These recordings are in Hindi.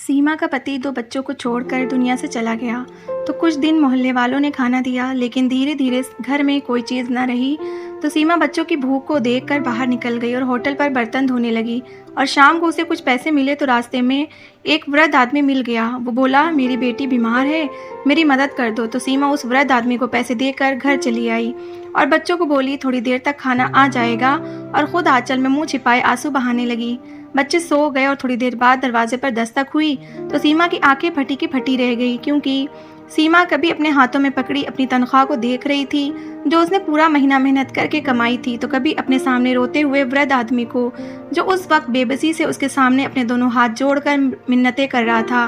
सीमा का पति 2 बच्चों को छोड़कर दुनिया से चला गया तो कुछ दिन मोहल्ले वालों ने खाना दिया, लेकिन धीरे धीरे घर में कोई चीज़ न रही। तो सीमा बच्चों की भूख को देखकर बाहर निकल गई और होटल पर बर्तन धोने लगी। और शाम को उसे कुछ पैसे मिले तो रास्ते में एक वृद्ध आदमी मिल गया। वो बोला, मेरी बेटी बीमार है, मेरी मदद कर दो। तो सीमा उस वृद्ध आदमी को पैसे देकर घर चली आई और बच्चों को बोली, थोड़ी देर तक खाना आ जाएगा, और खुद आंचल में मुंह छिपाए आंसू बहाने लगी। बच्चे सो गए और थोड़ी देर बाद दरवाजे पर दस्तक हुई तो सीमा की आंखें फटी की फटी रह गई, क्योंकि सीमा कभी अपने हाथों में पकड़ी अपनी तनख्वाह को देख रही थी जो उसने पूरा महीना मेहनत करके कमाई थी, तो कभी अपने सामने रोते हुए वृद्ध आदमी को जो उस वक्त बेबसी से उसके सामने अपने दोनों हाथ जोड़कर मिन्नतें कर रहा था,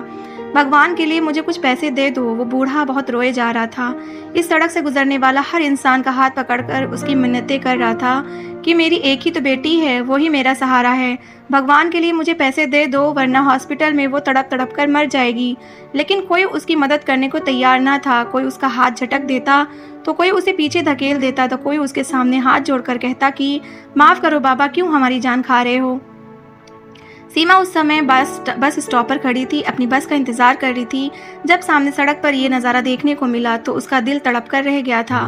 भगवान के लिए मुझे कुछ पैसे दे दो। वो बूढ़ा बहुत रोए जा रहा था। इस सड़क से गुजरने वाला हर इंसान का हाथ पकड़कर उसकी मिन्नतें कर रहा था कि मेरी एक ही तो बेटी है, वो ही मेरा सहारा है, भगवान के लिए मुझे पैसे दे दो, वरना हॉस्पिटल में वो तड़प तड़प कर मर जाएगी। लेकिन कोई उसकी मदद करने को तैयार ना था। कोई उसका हाथ झटक देता तो कोई उसे पीछे धकेल देता, तो कोई उसके सामने हाथ जोड़कर कहता कि माफ़ करो बाबा, क्यों हमारी जान खा रहे हो। सीमा उस समय बस स्टॉप पर खड़ी थी, अपनी बस का इंतजार कर रही थी। जब सामने सड़क पर यह नज़ारा देखने को मिला तो उसका दिल तड़प कर रह गया था।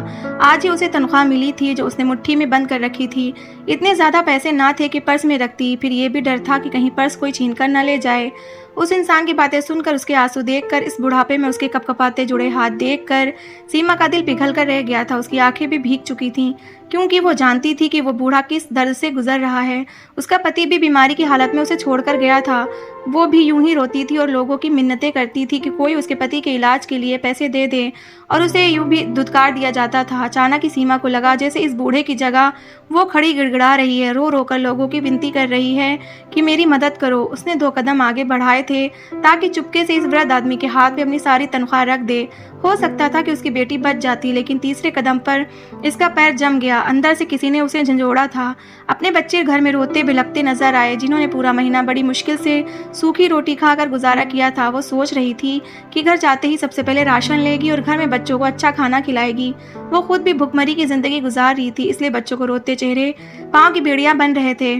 आज ही उसे तनख्वाह मिली थी जो उसने मुट्ठी में बंद कर रखी थी। इतने ज़्यादा पैसे ना थे कि पर्स में रखती, फिर ये भी डर था कि कहीं पर्स कोई छीन कर न ले जाए। उस इंसान की बातें सुनकर, उसके आंसू देखकर, इस बुढ़ापे में उसके कपकपाते जुड़े हाथ देखकर सीमा का दिल पिघल कर रह गया था। उसकी आंखें भी भीग चुकी थीं, क्योंकि वो जानती थी कि वो बूढ़ा किस दर्द से गुजर रहा है। उसका पति भी बीमारी की हालत में उसे छोड़कर गया था। वो भी यूं ही रोती थी और लोगों की मिन्नतें करती थी कि कोई उसके पति के इलाज के लिए पैसे दे दे, और उसे यूं भी धुतकार दिया जाता था। अचानक ही सीमा को लगा जैसे इस बूढ़े की जगह वो खड़ी गिड़गिड़ा रही है, रो रो कर लोगों की विनती कर रही है कि मेरी मदद करो। उसने 2 कदम आगे बढ़ाए थे ताकि चुपके से इस वृद्ध आदमी के हाथ में अपनी सारी तनख्वाह रख दे। हो सकता था कि उसकी बेटी बच जाती, लेकिन तीसरे कदम पर इसका पैर जम गया। अंदर से किसी ने उसे झंझोड़ा था। अपने बच्चे घर में रोते बिलखते नजर आए, जिन्होंने पूरा महीना बड़ी मुश्किल से सूखी रोटी खाकर गुजारा किया था। वो सोच रही थी कि घर जाते ही सबसे पहले राशन लेगी और घर में बच्चों को अच्छा खाना खिलाएगी। वो खुद भी भुखमरी की जिंदगी गुजार रही थी, इसलिए बच्चों को रोते चेहरे पाँव की बेड़ियां बन रहे थे।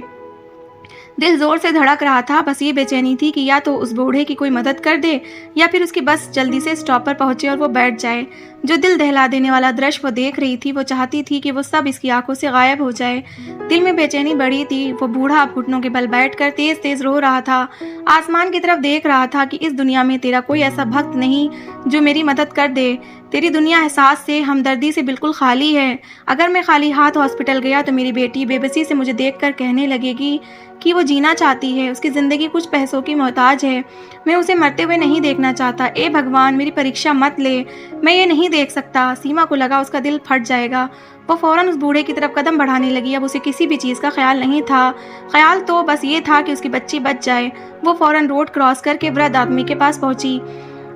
दिल जोर से धड़क रहा था। बस ये बेचैनी थी कि या तो उस बूढ़े की कोई मदद कर दे या फिर उसकी बस जल्दी से स्टॉप पर पहुंचे और वो बैठ जाए। जो दिल दहला देने वाला दृश्य वो देख रही थी, वो चाहती थी कि वो सब इसकी आंखों से गायब हो जाए। दिल में बेचैनी बढ़ी थी। वो बूढ़ा घुटनों के बल बैठकर तेज तेज रो रहा था, आसमान की तरफ देख रहा था कि इस दुनिया में तेरा कोई ऐसा भक्त नहीं जो मेरी मदद कर दे। तेरी दुनिया एहसास से, हमदर्दी से बिल्कुल खाली है। अगर मैं खाली हाथ हॉस्पिटल गया तो मेरी बेटी बेबसी से मुझे देखकर कहने लगेगी कि वो जीना चाहती है, उसकी ज़िंदगी कुछ पैसों की मोहताज है। मैं उसे मरते हुए नहीं देखना चाहता। ए भगवान, मेरी परीक्षा मत ले, मैं ये नहीं देख सकता। सीमा को लगा उसका दिल फट जाएगा। वो फौरन उस बूढ़े की तरफ कदम बढ़ाने लगी। अब उसे किसी भी चीज़ का ख्याल नहीं था। ख्याल तो बस ये था कि उसकी बच्ची बच जाए। वो फौरन रोड क्रॉस करके वृद्ध आदमी के पास पहुंची,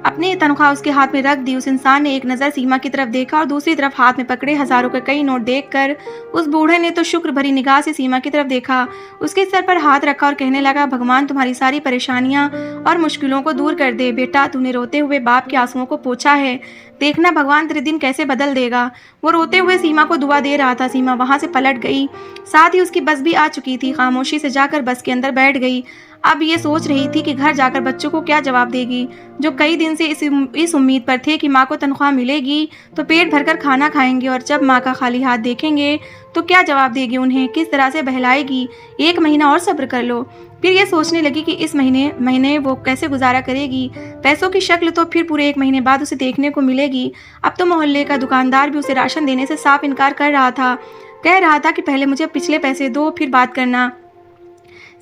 अपनी तनख्वाह उसके हाथ में रख दी। उस इंसान ने एक नज़र सीमा की तरफ देखा और दूसरी तरफ हाथ में पकड़े हजारों के कई नोट देखकर उस बूढ़े ने तो शुक्र भरी निगाह से सीमा की तरफ देखा, उसके सर पर हाथ रखा और कहने लगा, भगवान तुम्हारी सारी परेशानियां और मुश्किलों को दूर कर दे। बेटा, तूने रोते हुए बाप के आंसुओं को पोंछा है, देखना भगवान तेरे दिन कैसे बदल देगा। वो रोते हुए सीमा को दुआ दे रहा था। सीमा वहां से पलट गई, साथ ही उसकी बस भी आ चुकी थी। खामोशी से जाकर बस के अंदर बैठ गई। अब ये सोच रही थी कि घर जाकर बच्चों को क्या जवाब देगी, जो कई दिन से इस उम्मीद पर थे कि माँ को तनख्वाह मिलेगी तो पेट भरकर खाना खाएंगे, और जब माँ का खाली हाथ देखेंगे तो क्या जवाब देगी उन्हें, किस तरह से बहलाएगी। 1 महीना और सब्र कर लो। फिर ये सोचने लगी कि इस महीने वो कैसे गुजारा करेगी। पैसों की शक्ल तो फिर पूरे 1 महीने बाद उसे देखने को मिलेगी। अब तो मोहल्ले का दुकानदार भी उसे राशन देने से साफ इनकार कर रहा था। कह रहा था कि पहले मुझे पिछले पैसे दो, फिर बात करना।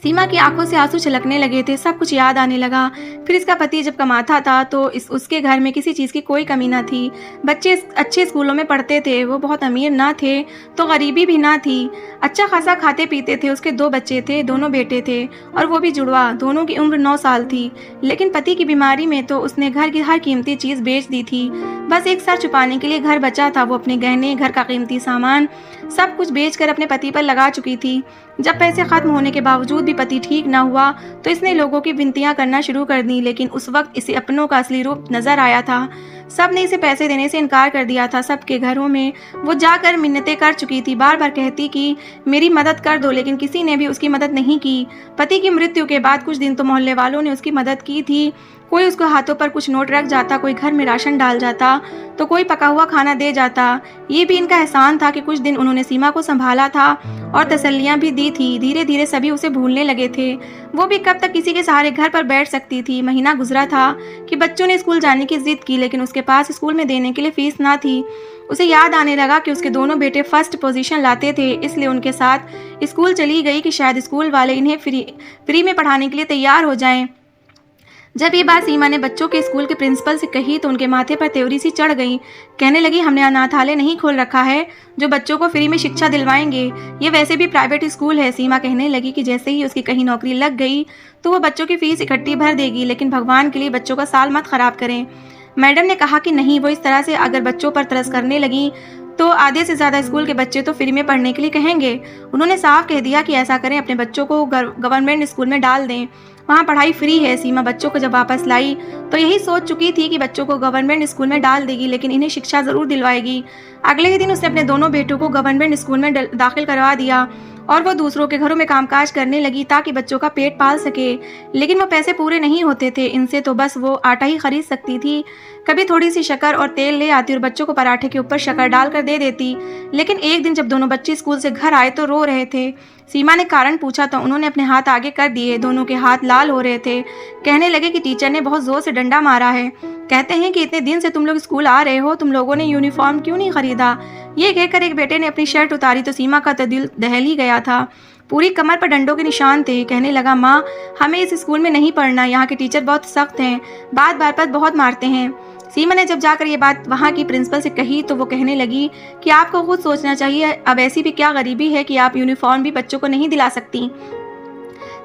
सीमा की आंखों से आंसू छलकने लगे थे। सब कुछ याद आने लगा। फिर इसका पति जब कमाता था तो उसके घर में किसी चीज़ की कोई कमी ना थी। बच्चे अच्छे स्कूलों में पढ़ते थे। वो बहुत अमीर ना थे तो गरीबी भी ना थी। अच्छा खासा खाते पीते थे। उसके 2 बच्चे थे, दोनों बेटे थे, और वो भी जुड़वा। दोनों की उम्र 9 साल थी। लेकिन पति की बीमारी में तो उसने घर की हर कीमती चीज़ बेच दी थी। बस एक सर छुपाने के लिए घर बचा था। वो अपने गहने, घर का कीमती सामान सब कुछ बेचकर अपने पति पर लगा चुकी थी। जब पैसे खत्म होने के बावजूद भी पति ठीक ना हुआ तो इसने लोगों की विनतियां करना शुरू कर दी, लेकिन उस वक्त इसे अपनों का असली रूप नजर आया था। सब ने इसे पैसे देने से इनकार कर दिया था। सबके घरों में वो जाकर मिन्नतें कर चुकी थी, बार बार कहती कि मेरी मदद कर दो, लेकिन किसी ने भी उसकी मदद नहीं की। पति की मृत्यु के बाद कुछ दिन तो मोहल्ले वालों ने उसकी मदद की थी। कोई उसको हाथों पर कुछ नोट रख जाता, कोई घर में राशन डाल जाता, तो कोई पका हुआ खाना दे जाता। ये भी इनका एहसान था कि कुछ दिन उन्होंने सीमा को संभाला था और तसल्लियां भी दी थी। धीरे धीरे सभी उसे भूलने लगे थे। वो भी कब तक किसी के सहारे घर पर बैठ सकती थी। महीना गुजरा था कि बच्चों ने स्कूल जाने की जिद की, लेकिन उसके पास स्कूल में देने के लिए फीस ना थी। उसे याद आने लगा कि उसके दोनों बेटे फर्स्ट पोजीशन लाते थे, इसलिए उनके साथ स्कूल चली गई कि शायद स्कूल वाले इन्हें फ्री में पढ़ाने के लिए तैयार हो जाएं। जब ये बात सीमा ने बच्चों के स्कूल के प्रिंसिपल से कही तो उनके माथे पर त्योरी सी चढ़ गई। कहने लगी, हमने अनाथालय नहीं खोल रखा है जो बच्चों को फ्री में शिक्षा दिलवाएंगे, ये वैसे भी प्राइवेट स्कूल है। सीमा कहने लगी कि जैसे ही उसकी कहीं नौकरी लग गई तो वो बच्चों की फीस इकट्ठी भर देगी, लेकिन भगवान के लिए बच्चों का साल मत खराब करें। मैडम ने कहा कि नहीं, वो इस तरह से अगर बच्चों पर तरस करने लगी तो आधे से ज़्यादा स्कूल के बच्चे तो फ्री में पढ़ने के लिए कहेंगे। उन्होंने साफ कह दिया कि ऐसा करें, अपने बच्चों को गवर्नमेंट स्कूल में डाल दें, वहाँ पढ़ाई फ्री है। सीमा बच्चों को जब वापस लाई तो यही सोच चुकी थी कि बच्चों को गवर्नमेंट स्कूल में डाल देगी, लेकिन इन्हें शिक्षा ज़रूर दिलवाएगी। अगले ही दिन उसने अपने दोनों बेटों को गवर्नमेंट स्कूल में दाखिल करवा दिया और वो दूसरों के घरों में कामकाज करने लगी ताकि बच्चों का पेट पाल सके। लेकिन वो पैसे पूरे नहीं होते थे, इनसे तो बस वो आटा ही खरीद सकती थी। कभी थोड़ी सी शक्कर और तेल ले आती और बच्चों को पराठे के ऊपर शक्कर डालकर दे देती। लेकिन एक दिन जब दोनों बच्चे स्कूल से घर आए तो रो रहे थे। सीमा ने कारण पूछा तो उन्होंने अपने हाथ आगे कर दिए। दोनों के हाथ लाल हो रहे थे। कहने लगे कि टीचर ने बहुत जोर से डंडा मारा है। कहते हैं कि इतने दिन से तुम लोग स्कूल आ रहे हो, तुम लोगों ने यूनिफॉर्म क्यों नहीं खरीदा। ये कहकर एक बेटे ने अपनी शर्ट उतारी तो सीमा का तो दिल दहल ही गया था। पूरी कमर पर डंडों के निशान थे। कहने लगा, माँ, हमें इस स्कूल में नहीं पढ़ना, यहाँ के टीचर बहुत सख्त हैं, बात बार पर बहुत मारते हैं। सीमा ने जब जाकर ये बात वहाँ की प्रिंसिपल से कही तो वो कहने लगी कि आपको खुद सोचना चाहिए, अब ऐसी भी क्या गरीबी है कि आप यूनिफॉर्म भी बच्चों को नहीं दिला सकती।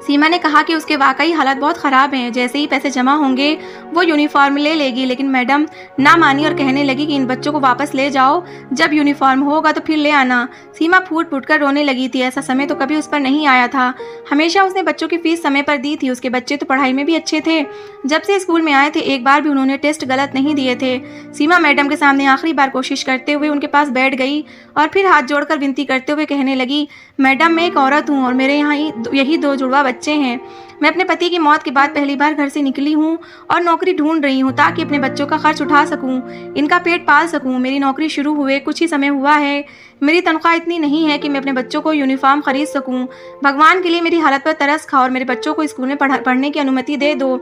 सीमा ने कहा कि उसके वाकई हालत बहुत ख़राब हैं, जैसे ही पैसे जमा होंगे वो यूनिफॉर्म ले लेगी। लेकिन मैडम ना मानी और कहने लगी कि इन बच्चों को वापस ले जाओ, जब यूनिफॉर्म होगा तो फिर ले आना। सीमा फूट फूट कर रोने लगी थी। ऐसा समय तो कभी उस पर नहीं आया था। हमेशा उसने बच्चों की फीस समय पर दी थी। उसके बच्चे तो पढ़ाई में भी अच्छे थे। जब से स्कूल में आए थे एक बार भी उन्होंने टेस्ट गलत नहीं दिए थे। सीमा मैडम के सामने आखिरी बार कोशिश करते हुए उनके पास बैठ गई और फिर हाथ जोड़कर विनती करते हुए कहने लगी, मैडम, मैं एक औरत हूँ और मेरे यहाँ यही 2 जुड़वा बच्चे हैं। मैं अपने पति की मौत के बाद पहली बार घर से निकली हूँ और नौकरी ढूंढ रही हूँ ताकि अपने बच्चों का खर्च उठा सकूँ, इनका पेट पाल सकूँ। मेरी नौकरी शुरू हुए कुछ ही समय हुआ है। मेरी तनख्वाह इतनी नहीं है कि मैं अपने बच्चों को यूनिफॉर्म खरीद सकूँ। भगवान के लिए मेरी हालत पर तरस खा और मेरे बच्चों को स्कूल में पढ़ने की अनुमति दे दो।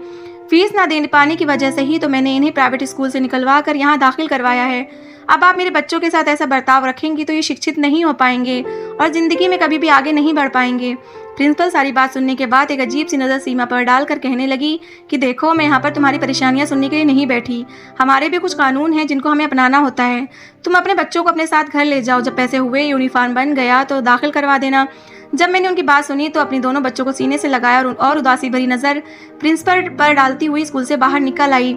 फीस ना दे पाने की वजह से ही तो मैंने इन्हें प्राइवेट स्कूल से निकलवा कर यहाँ दाखिल करवाया है। अब आप मेरे बच्चों के साथ ऐसा बर्ताव रखेंगी तो ये शिक्षित नहीं हो पाएंगे और ज़िंदगी में कभी भी आगे नहीं बढ़ पाएंगे। प्रिंसिपल सारी बात सुनने के बाद एक अजीब सी नज़र सीमा पर डालकर कहने लगी कि देखो, मैं यहाँ पर तुम्हारी परेशानियाँ सुनने के लिए नहीं बैठी। हमारे भी कुछ कानून हैं जिनको हमें अपनाना होता है। तुम अपने बच्चों को अपने साथ घर ले जाओ, जब पैसे हुए, यूनिफॉर्म बन गया तो दाखिल करवा देना। जब मैंने उनकी बात सुनी तो अपनी दोनों बच्चों को सीने से लगाया और उदासी भरी नज़र प्रिंसिपल पर डालती हुई स्कूल से बाहर निकल आई।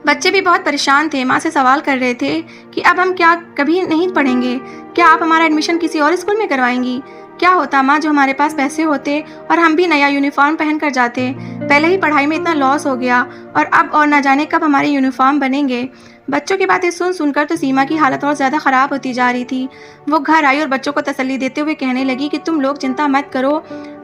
बच्चे भी बहुत परेशान थे। माँ से सवाल कर रहे थे कि अब हम क्या कभी नहीं पढ़ेंगे? क्या आप हमारा एडमिशन किसी और स्कूल में करवाएंगी? क्या होता माँ जो हमारे पास पैसे होते और हम भी नया यूनिफॉर्म पहन कर जाते? पहले ही पढ़ाई में इतना लॉस हो गया और अब और न जाने कब हमारे यूनिफॉर्म बनेंगे। बच्चों की बातें सुनकर तो सीमा की हालत और ज़्यादा ख़राब होती जा रही थी। वो घर आई और बच्चों को तसल्ली देते हुए कहने लगी कि तुम लोग चिंता मत करो,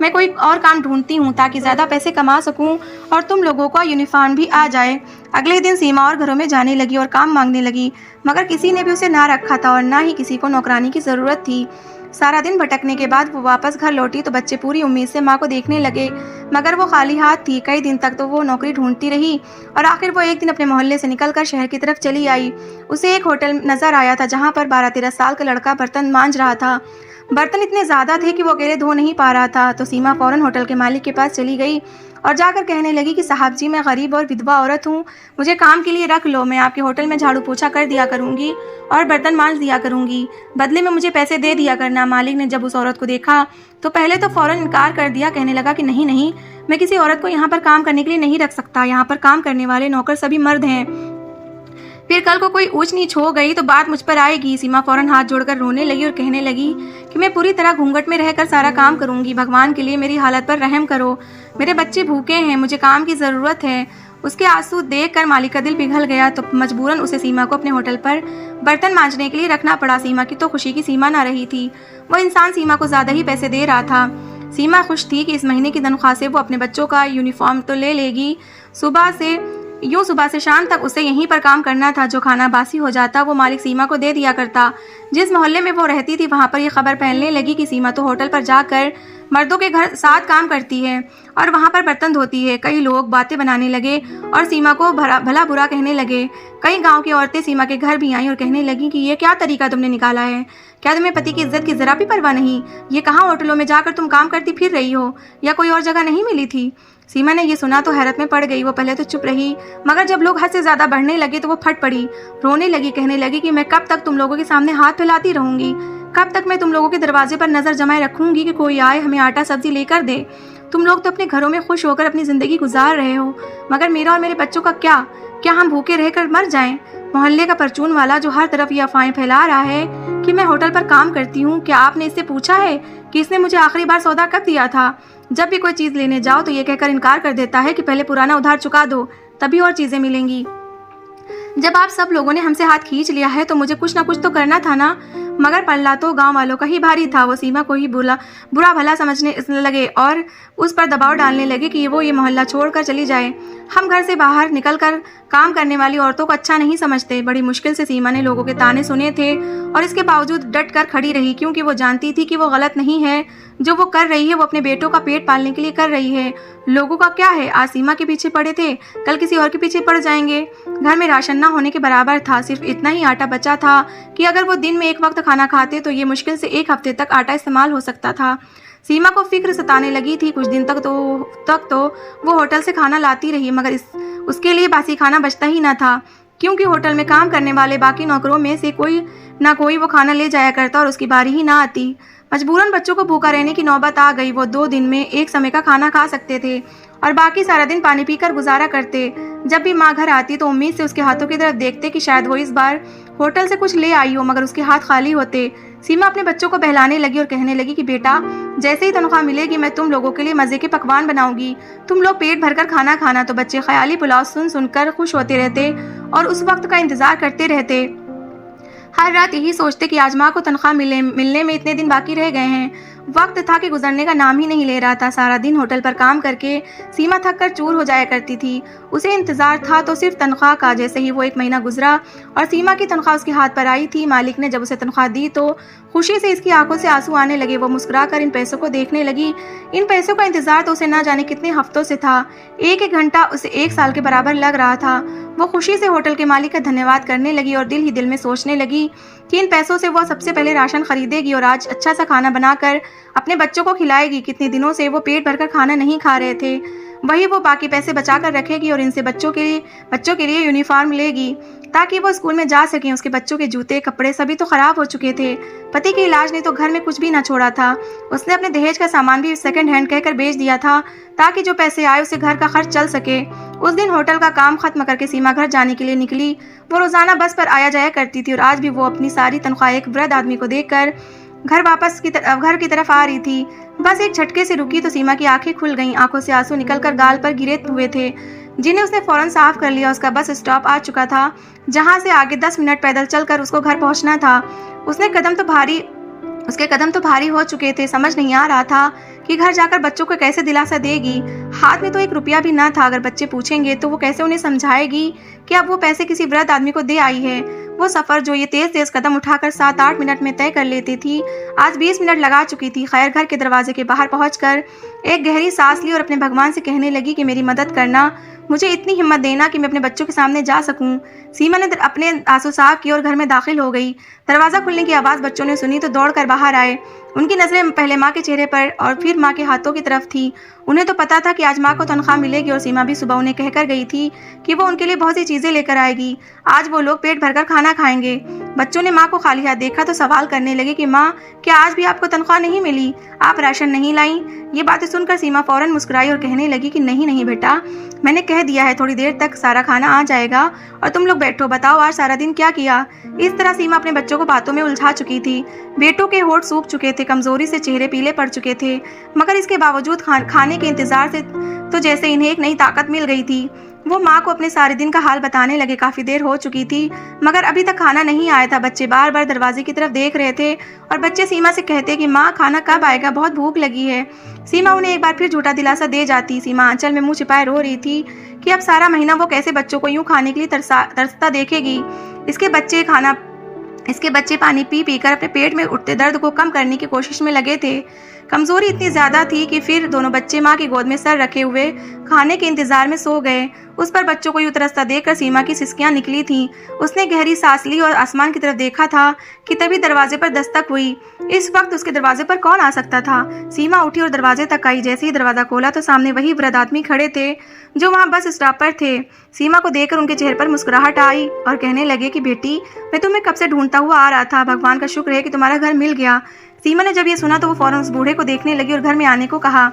मैं कोई और काम ढूंढती हूँ ताकि ज़्यादा पैसे कमा सकूँ और तुम लोगों का यूनिफॉर्म भी आ जाए। अगले दिन सीमा और घरों में जाने लगी और काम मांगने लगी, मगर किसी ने भी उसे ना रखा था और ना ही किसी को नौकरानी की ज़रूरत थी। सारा दिन भटकने के बाद वो वापस घर लौटी तो बच्चे पूरी उम्मीद से माँ को देखने लगे, मगर वो खाली हाथ थी। कई दिन तक तो वो नौकरी ढूंढती रही और आखिर वो एक दिन अपने मोहल्ले से निकलकर शहर की तरफ चली आई। उसे एक होटल नजर आया था जहाँ पर 12-13 साल का लड़का बर्तन मांज रहा था। बर्तन इतने ज़्यादा थे कि वो अकेले धो नहीं पा रहा था। तो सीमा फौरन होटल के मालिक के पास चली गई और जाकर कहने लगी कि साहब जी, मैं गरीब और विधवा औरत हूँ, मुझे काम के लिए रख लो। मैं आपके होटल में झाड़ू पोछा कर दिया करूँगी और बर्तन मांज दिया करूँगी, बदले में मुझे पैसे दे दिया करना। मालिक ने जब उस औरत को देखा तो पहले तो फौरन इनकार कर दिया। कहने लगा कि नहीं नहीं, मैं किसी औरत को यहाँ पर काम करने के लिए नहीं रख सकता। यहाँ पर काम करने वाले नौकर सभी मर्द हैं। फिर कल को कोई ऊंच नीच हो गई तो बात मुझ पर आएगी। सीमा फौरन हाथ जोड़कर रोने लगी और कहने लगी कि मैं पूरी तरह घूंघट में रहकर सारा काम करूंगी। भगवान के लिए मेरी हालत पर रहम करो। मेरे बच्चे भूखे हैं, मुझे काम की ज़रूरत है उसके आंसू देखकर मालिक का दिल पिघल गया तो मजबूरन उसे सीमा को अपने होटल पर बर्तन मांजने के लिए रखना पड़ा। सीमा की तो खुशी की सीमा ना रही थी। वो इंसान सीमा को ज्यादा ही पैसे दे रहा था। सीमा खुश थी कि इस महीने की तनख्वाह से वो अपने बच्चों का यूनिफॉर्म तो ले लेगी। सुबह से शाम तक उसे यहीं पर काम करना था। जो खाना बासी हो जाता वो मालिक सीमा को दे दिया करता। जिस मोहल्ले में वो रहती थी वहां पर यह खबर फैलने लगी कि सीमा तो होटल पर जाकर मर्दों के घर साथ काम करती है और वहां पर बर्तन धोती है। कई लोग बातें बनाने लगे और सीमा को भला बुरा कहने लगे। कई गांव की औरतें सीमा के घर भी आईं और कहने लगी कि ये क्या तरीका तुमने निकाला है, क्या तुम्हें पति की इज्जत की जरा भी परवाह नहीं? ये कहाँ होटलों में जाकर तुम काम करती फिर रही हो या कोई और जगह नहीं मिली थी? सीमा ने ये सुना तो हैरत में पड़ गई। वो पहले तो चुप रही, मगर जब लोग हद से ज्यादा बढ़ने लगे तो वो फट पड़ी, रोने लगी, कहने लगी कि मैं कब तक तुम लोगों के सामने हाथ फैलाती रहूंगी? कब तक मैं तुम लोगों के दरवाजे पर नजर जमाए रखूंगी कि कोई आए हमें आटा सब्जी लेकर दे? तुम लोग तो अपने घरों में खुश होकर अपनी जिंदगी गुजार रहे हो, मगर मेरा और मेरे बच्चों का क्या हम भूखे रहकर मर जाएं? मोहल्ले का परचून वाला जो हर तरफ ये अफवाहें फैला रहा है कि मैं होटल पर काम करती हूँ, क्या आपने इससे पूछा है कि इसने मुझे आखिरी बार सौदा कब दिया था? जब भी कोई चीज लेने जाओ तो ये कहकर इनकार कर देता है कि पहले पुराना उधार चुका दो तभी और चीजें मिलेंगी। जब आप सब लोगों ने हमसे हाथ खींच लिया है तो मुझे कुछ ना कुछ तो करना था ना, मगर पल्ला तो गांव वालों का ही भारी था। वो सीमा को ही बुरा भला समझने लगे और उस पर दबाव डालने लगे कि वो ये मोहल्ला छोड़कर चली जाए। हम घर से बाहर निकलकर काम करने वाली औरतों को अच्छा नहीं समझते। बड़ी मुश्किल से सीमा ने लोगों के ताने सुने थे और इसके बावजूद डट कर खड़ी रही, क्योंकि वो जानती थी कि वो गलत नहीं है। जो वो कर रही है वो अपने बेटों का पेट पालने के लिए कर रही है। लोगों का क्या है, आज सीमा के पीछे पड़े थे, कल किसी और के पीछे पड़ जाएंगे। घर में राशन ना होने के बराबर था। सिर्फ इतना ही आटा बचा था कि अगर वो दिन में एक वक्त खाना खाते तो ये मुश्किल से एक हफ्ते तक आटा इस्तेमाल हो सकता था। सीमा को फिक्र सताने लगी थी। कुछ दिन तक तो वो होटल से खाना लाती रही, मगर उसके लिए बासी खाना बचता ही ना था, क्योंकि होटल में काम करने वाले बाकी नौकरों में से कोई ना कोई वो खाना ले जाया करता और उसकी बारी ही ना आती। मजबूरन बच्चों को भूखा रहने की नौबत आ गई। वो 2 दिन में एक समय का खाना खा सकते थे और बाकी सारा दिन पानी पीकर गुजारा करते। जब भी माँ घर आती तो उम्मीद से उसके हाथों की तरफ देखते कि शायद वो इस बार होटल से कुछ ले आई हो, मगर उसके हाथ खाली होते। सीमा अपने बच्चों को बहलाने लगी और कहने लगी कि बेटा, जैसे ही तनख्वाह मिलेगी मैं तुम लोगों के लिए मजे के पकवान बनाऊंगी, तुम लोग पेट भरकर खाना खाना। तो बच्चे ख्याली पुलाव सुनकर खुश होते रहते और उस वक्त का इंतजार करते रहते। हर रात यही सोचते कि आज माँ को तनख्वाह मिलने में इतने दिन बाकी रह गए हैं। वक्त था कि गुजरने का नाम ही नहीं ले रहा था। सारा दिन होटल पर काम करके सीमा थक कर चूर हो जाया करती थी। उसे इंतजार था तो सिर्फ तनख्वाह का। जैसे ही वो 1 महीना गुजरा और सीमा की तनख्वाह उसके हाथ पर आई थी, मालिक ने जब उसे तनख्वाह दी तो खुशी से इसकी आंखों से आंसू आने लगे। वो मुस्कुराकर इन पैसों को देखने लगी। इन पैसों का इंतजार तो उसे ना जाने कितने हफ्तों से था। एक एक घंटा उसे 1 साल के बराबर लग रहा था। वो खुशी से होटल के मालिक का धन्यवाद करने लगी और दिल ही दिल में सोचने लगी कि इन पैसों से वो सबसे पहले राशन खरीदेगी और आज अच्छा सा खाना बनाकर अपने बच्चों को खिलाएगी। कितने दिनों से वो पेट भरकर खाना नहीं खा रहे थे, वही वो बाकी पैसे बचा कर रखेगी और इनसे बच्चों के लिए यूनिफॉर्म लेगी ताकि वो स्कूल में जा सकें। उसके बच्चों के जूते कपड़े सभी तो खराब हो चुके थे। पति के इलाज ने तो घर में कुछ भी ना छोड़ा था। उसने अपने दहेज का सामान भी सेकंड हैंड कहकर बेच दिया था ताकि जो पैसे आए उसे घर का खर्च चल सके। उस दिन होटल का काम खत्म करके सीमा घर जाने के लिए निकली। वो रोजाना बस पर आया जाया करती थी और आज भी वो अपनी सारी तनख्वाह एक वृद्ध आदमी को देकर घर की तरफ आ रही थी। बस एक झटके से रुकी तो सीमा की आंखें खुल गईं। आंखों से आंसू निकलकर गाल पर गिरे हुए थे, जिन्हें उसने फौरन साफ कर लिया। उसका बस स्टॉप आ चुका था, जहां से आगे 10 मिनट पैदल चलकर उसको घर पहुंचना था। उसके कदम तो भारी हो चुके थे। समझ नहीं आ रहा था कि घर जाकर बच्चों को कैसे दिलासा देगी। हाथ में तो 1 रुपया भी ना था। अगर बच्चे पूछेंगे तो वो कैसे उन्हें समझाएगी कि अब वो पैसे किसी वृद्ध आदमी को दे आई है। वो सफर जो ये तेज कदम उठाकर 7-8 मिनट में तय कर लेती थी, आज 20 मिनट लगा चुकी थी। खैर घर के दरवाजे के बाहर पहुंचकर एक गहरी सांस ली और अपने भगवान से कहने लगी कि मेरी मदद करना, मुझे इतनी हिम्मत देना कि मैं अपने बच्चों के सामने जा सकूं। सीमा ने अपने आंसू साफ किए और घर में दाखिल हो गई। दरवाजा खुलने की आवाज बच्चों ने सुनी तो दौड़कर बाहर आए। उनकी नजरें पहले माँ के चेहरे पर और फिर माँ के हाथों की तरफ थी। उन्हें तो पता था कि आज माँ को तनख्वाह मिलेगी और सीमा भी सुबह उन्हें कहकर गई थी कि वो उनके लिए बहुत सी चीजें लेकर आएगी। आज वो लोग पेट भरकर खाना खाएंगे। बच्चों ने माँ को खाली हाथ देखा तो सवाल करने लगे कि माँ, क्या आज भी आपको तनख्वाह नहीं मिली? आप राशन नहीं लाई? ये बातें सुनकर सीमा फौरन मुस्कुराई और कहने लगी कि नहीं बेटा, मैंने कह दिया है थोड़ी देर तक सारा खाना आ जाएगा और तुम लोग बैठो, बताओ आज सारा दिन क्या किया। इस तरह सीमा अपने बच्चों को बातों में उलझा चुकी थी। बेटों के होठ सूख चुके थे, कमजोरी से चेहरे पीले पड़ चुके थे, मगर इसके बावजूद खाने के इंतजार से तो जैसे इन्हें एक नई ताकत मिल गई थी। वो माँ को अपने सारे दिन का हाल बताने लगे। काफ़ी देर हो चुकी थी मगर अभी तक खाना नहीं आया था। बच्चे बार बार दरवाजे की तरफ देख रहे थे और बच्चे सीमा से कहते कि माँ खाना कब आएगा, बहुत भूख लगी है। सीमा उन्हें एक बार फिर झूठा दिलासा दे जाती। सीमा आंचल में मुंह छिपाए रो रही थी कि अब सारा महीना वो कैसे बच्चों को यूं खाने के लिए तरसता देखेगी। इसके बच्चे पानी पी पीकर अपने पेट में उठते दर्द को कम करने की कोशिश में लगे थे। कमजोरी इतनी ज्यादा थी कि फिर दोनों बच्चे माँ की गोद में सर रखे हुए खाने के इंतजार में सो गए। उस पर बच्चों को यूं तरसता देखकर सीमा की सिसकियां निकली थीं। उसने गहरी सांस ली और आसमान की तरफ देखा था कि तभी दरवाजे पर दस्तक हुई। इस वक्त उसके दरवाजे पर कौन आ सकता था? सीमा उठी और दरवाजे तक आई। जैसे ही दरवाजा खोला तो सामने वही वृद्ध आदमी खड़े थे जो वहां बस स्टॉप पर थे। सीमा को देखकर उनके चेहरे पर मुस्कुराहट आई और कहने लगे कि बेटी, मैं तुम्हें कब से ढूंढता हुआ आ रहा था। भगवान का शुक्र है कि तुम्हारा घर मिल गया। सीमा ने जब ये सुना तो वो फौरन उस बूढ़े को देखने लगी और घर में आने को कहा।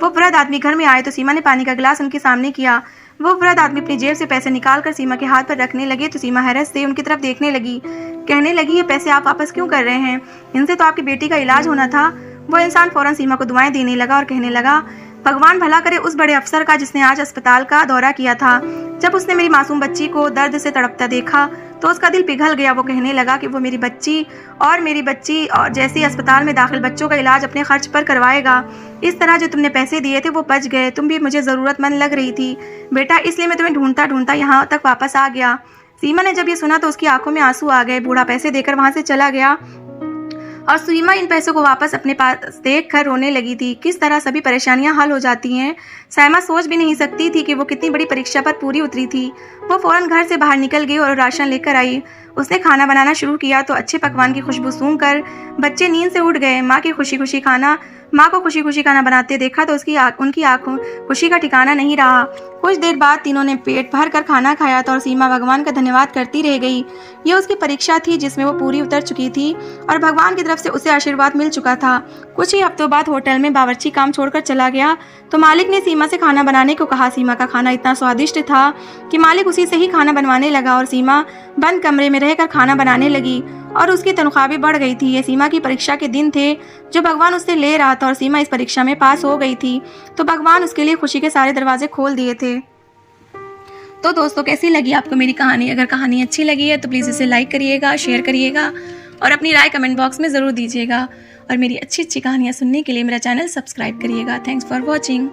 वो वृद्ध आदमी घर में आए तो सीमा ने पानी का गिलास उनके सामने किया। वो वृद्ध आदमी अपनी जेब से पैसे निकालकर सीमा के हाथ पर रखने लगे तो सीमा हैरत से उनकी तरफ देखने लगी। कहने लगी, ये पैसे आप वापस क्यों कर रहे हैं? इनसे तो आपकी बेटी का इलाज होना था। वो इंसान फौरन सीमा को दुआएं देने लगा और कहने लगा, भगवान भला करे उस बड़े अफसर का जिसने आज अस्पताल का दौरा किया था। जब उसने मेरी मासूम बच्ची को दर्द से तड़पता देखा तो उसका दिल पिघल गया। वो कहने लगा कि वो मेरी बच्ची और जैसे अस्पताल में दाखिल बच्चों का इलाज अपने खर्च पर करवाएगा। इस तरह जो तुमने पैसे दिए थे वो बच गए। तुम भी मुझे ज़रूरतमंद लग रही थी बेटा, इसलिए मैं तुम्हें ढूंढता ढूंढता यहाँ तक वापस आ गया। सीमा ने जब ये सुना तो उसकी आंखों में आंसू आ गए। बूढ़ा पैसे देकर वहां से चला गया और सीमा इन पैसों को वापस अपने पास देख कर रोने लगी थी। किस तरह सभी परेशानियां हल हो जाती हैं, साइमा सोच भी नहीं सकती थी कि वो कितनी बड़ी परीक्षा पर पूरी उतरी थी। वो फौरन घर से बाहर निकल गई और राशन लेकर आई। उसने खाना बनाना शुरू किया तो अच्छे पकवान की खुशबू सूंघकर बच्चे नींद से उठ गए। माँ को खुशी खुशी खाना बनाते देखा तो उनकी आंखों खुशी का ठिकाना नहीं रहा। कुछ देर बाद तीनों ने पेट भर कर खाना खाया था और सीमा भगवान का धन्यवाद करती रह गई। ये उसकी परीक्षा थी जिसमें वो पूरी उतर चुकी थी और भगवान की तरफ से उसे आशीर्वाद मिल चुका था। कुछ ही हफ्तों बाद होटल में बावर्ची काम छोड़कर चला गया तो मालिक ने सीमा से खाना बनाने को कहा। सीमा का खाना इतना स्वादिष्ट था कि मालिक उसी से ही खाना बनवाने लगा और सीमा बंद कमरे में रहकर खाना बनाने लगी और उसकी तनख्वाह भी बढ़ गई थी। ये सीमा की परीक्षा के दिन थे जो भगवान उससे ले रहा था और सीमा इस परीक्षा में पास हो गई थी तो भगवान उसके लिए खुशी के सारे दरवाजे खोल दिए थे। तो दोस्तों, कैसी लगी आपको मेरी कहानी? अगर कहानी अच्छी लगी है तो प्लीज़ इसे लाइक करिएगा, शेयर करिएगा और अपनी राय कमेंट बॉक्स में ज़रूर दीजिएगा। और मेरी अच्छी अच्छी कहानियाँ सुनने के लिए मेरा चैनल सब्सक्राइब करिएगा। Thanks for watching.